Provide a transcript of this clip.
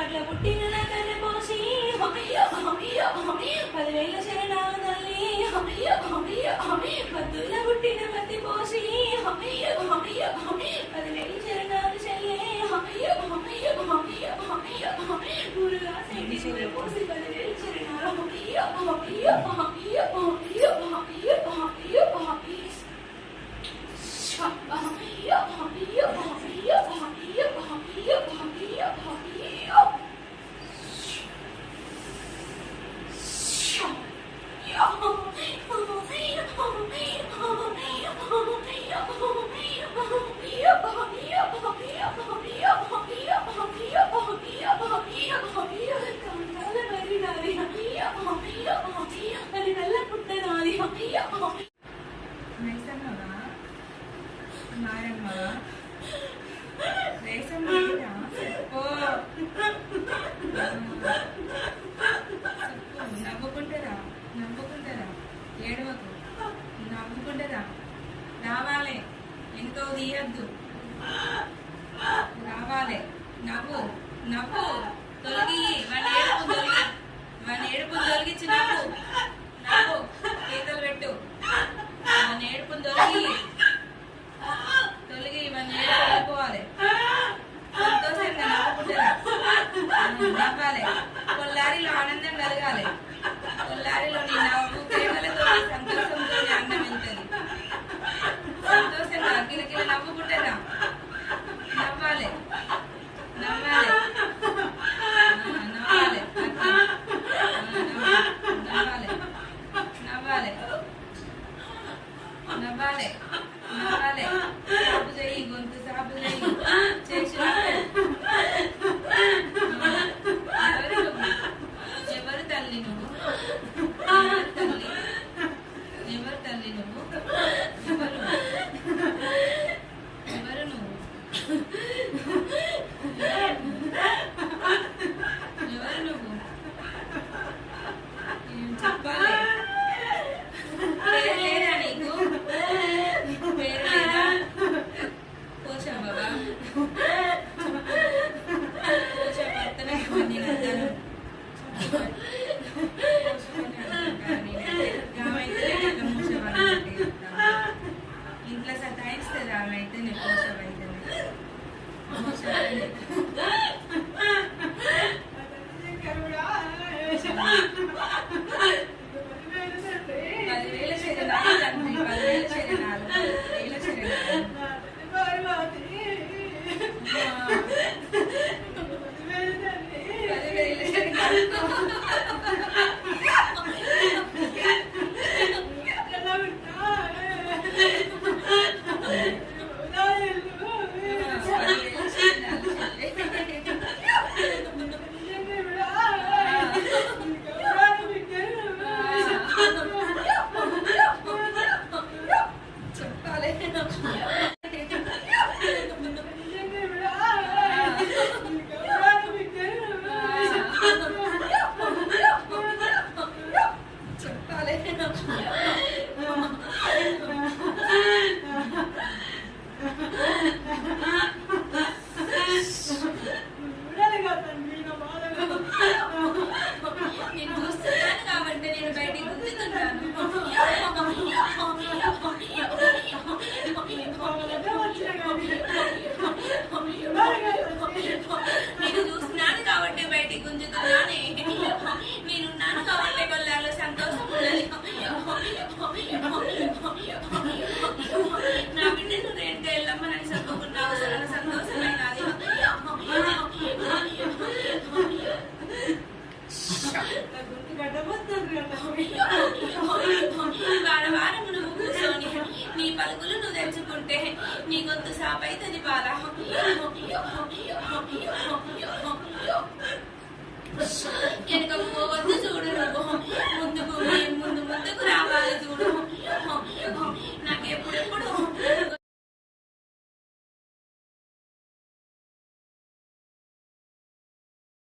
అట్లా పుట్టిన నా కర్రె పోసి 10,000 శరణాల తల్లి పద్దుల పుట్టిన పత్తి పోసి 10,000 శరణాలు చెల్లే గురుగా సైడి పోసి 10,000 శరణాలు నవ్వుకుంటారా ఏడవకు నవ్వుకుంటారా రావాలి ఎంతో తీయద్దు రావాలి నవ్వు నవ్వు తొలగి వాడి ఏడుపును తొలగించి నవ్వు నవ్వు గీతలు పెట్టు వాడి ఏడుపును తొలగి వాడిని ఏడుపు వెళ్ళిపోవాలి సంతోషంగా నవ్వుకుంటారా నవ్వాలి కొల్లారిలో ఆనందం కలగాలి కొల్లారిలో నీ నవ్వు కేకలతో సంతోషంతో అన్నం వెళ్తుంది సంతోషంగా కిలకిల నవ్వుకుంటారా నవ్వాలి నవ్వాలి నవ్వాలి నవ్వాలి నవ్వాలి నవ్వాలి నవ్వాలి సాపు చేయి గొంతు సాపు చేయి చేసి ఎవరు తల్లి నువ్వు ఎవరు తల్లి నువ్వు ఎవరు నువ్వు ఎవరు నువ్వు చెప్పాలి పేరు లేదా నీకు పేరు లేదా పోషా బాబా పోషా భర్తనే నేను అంటాను ఇంట్లో సతాయిస్తుంది ఆమె అయితే నేను పోషా అయితే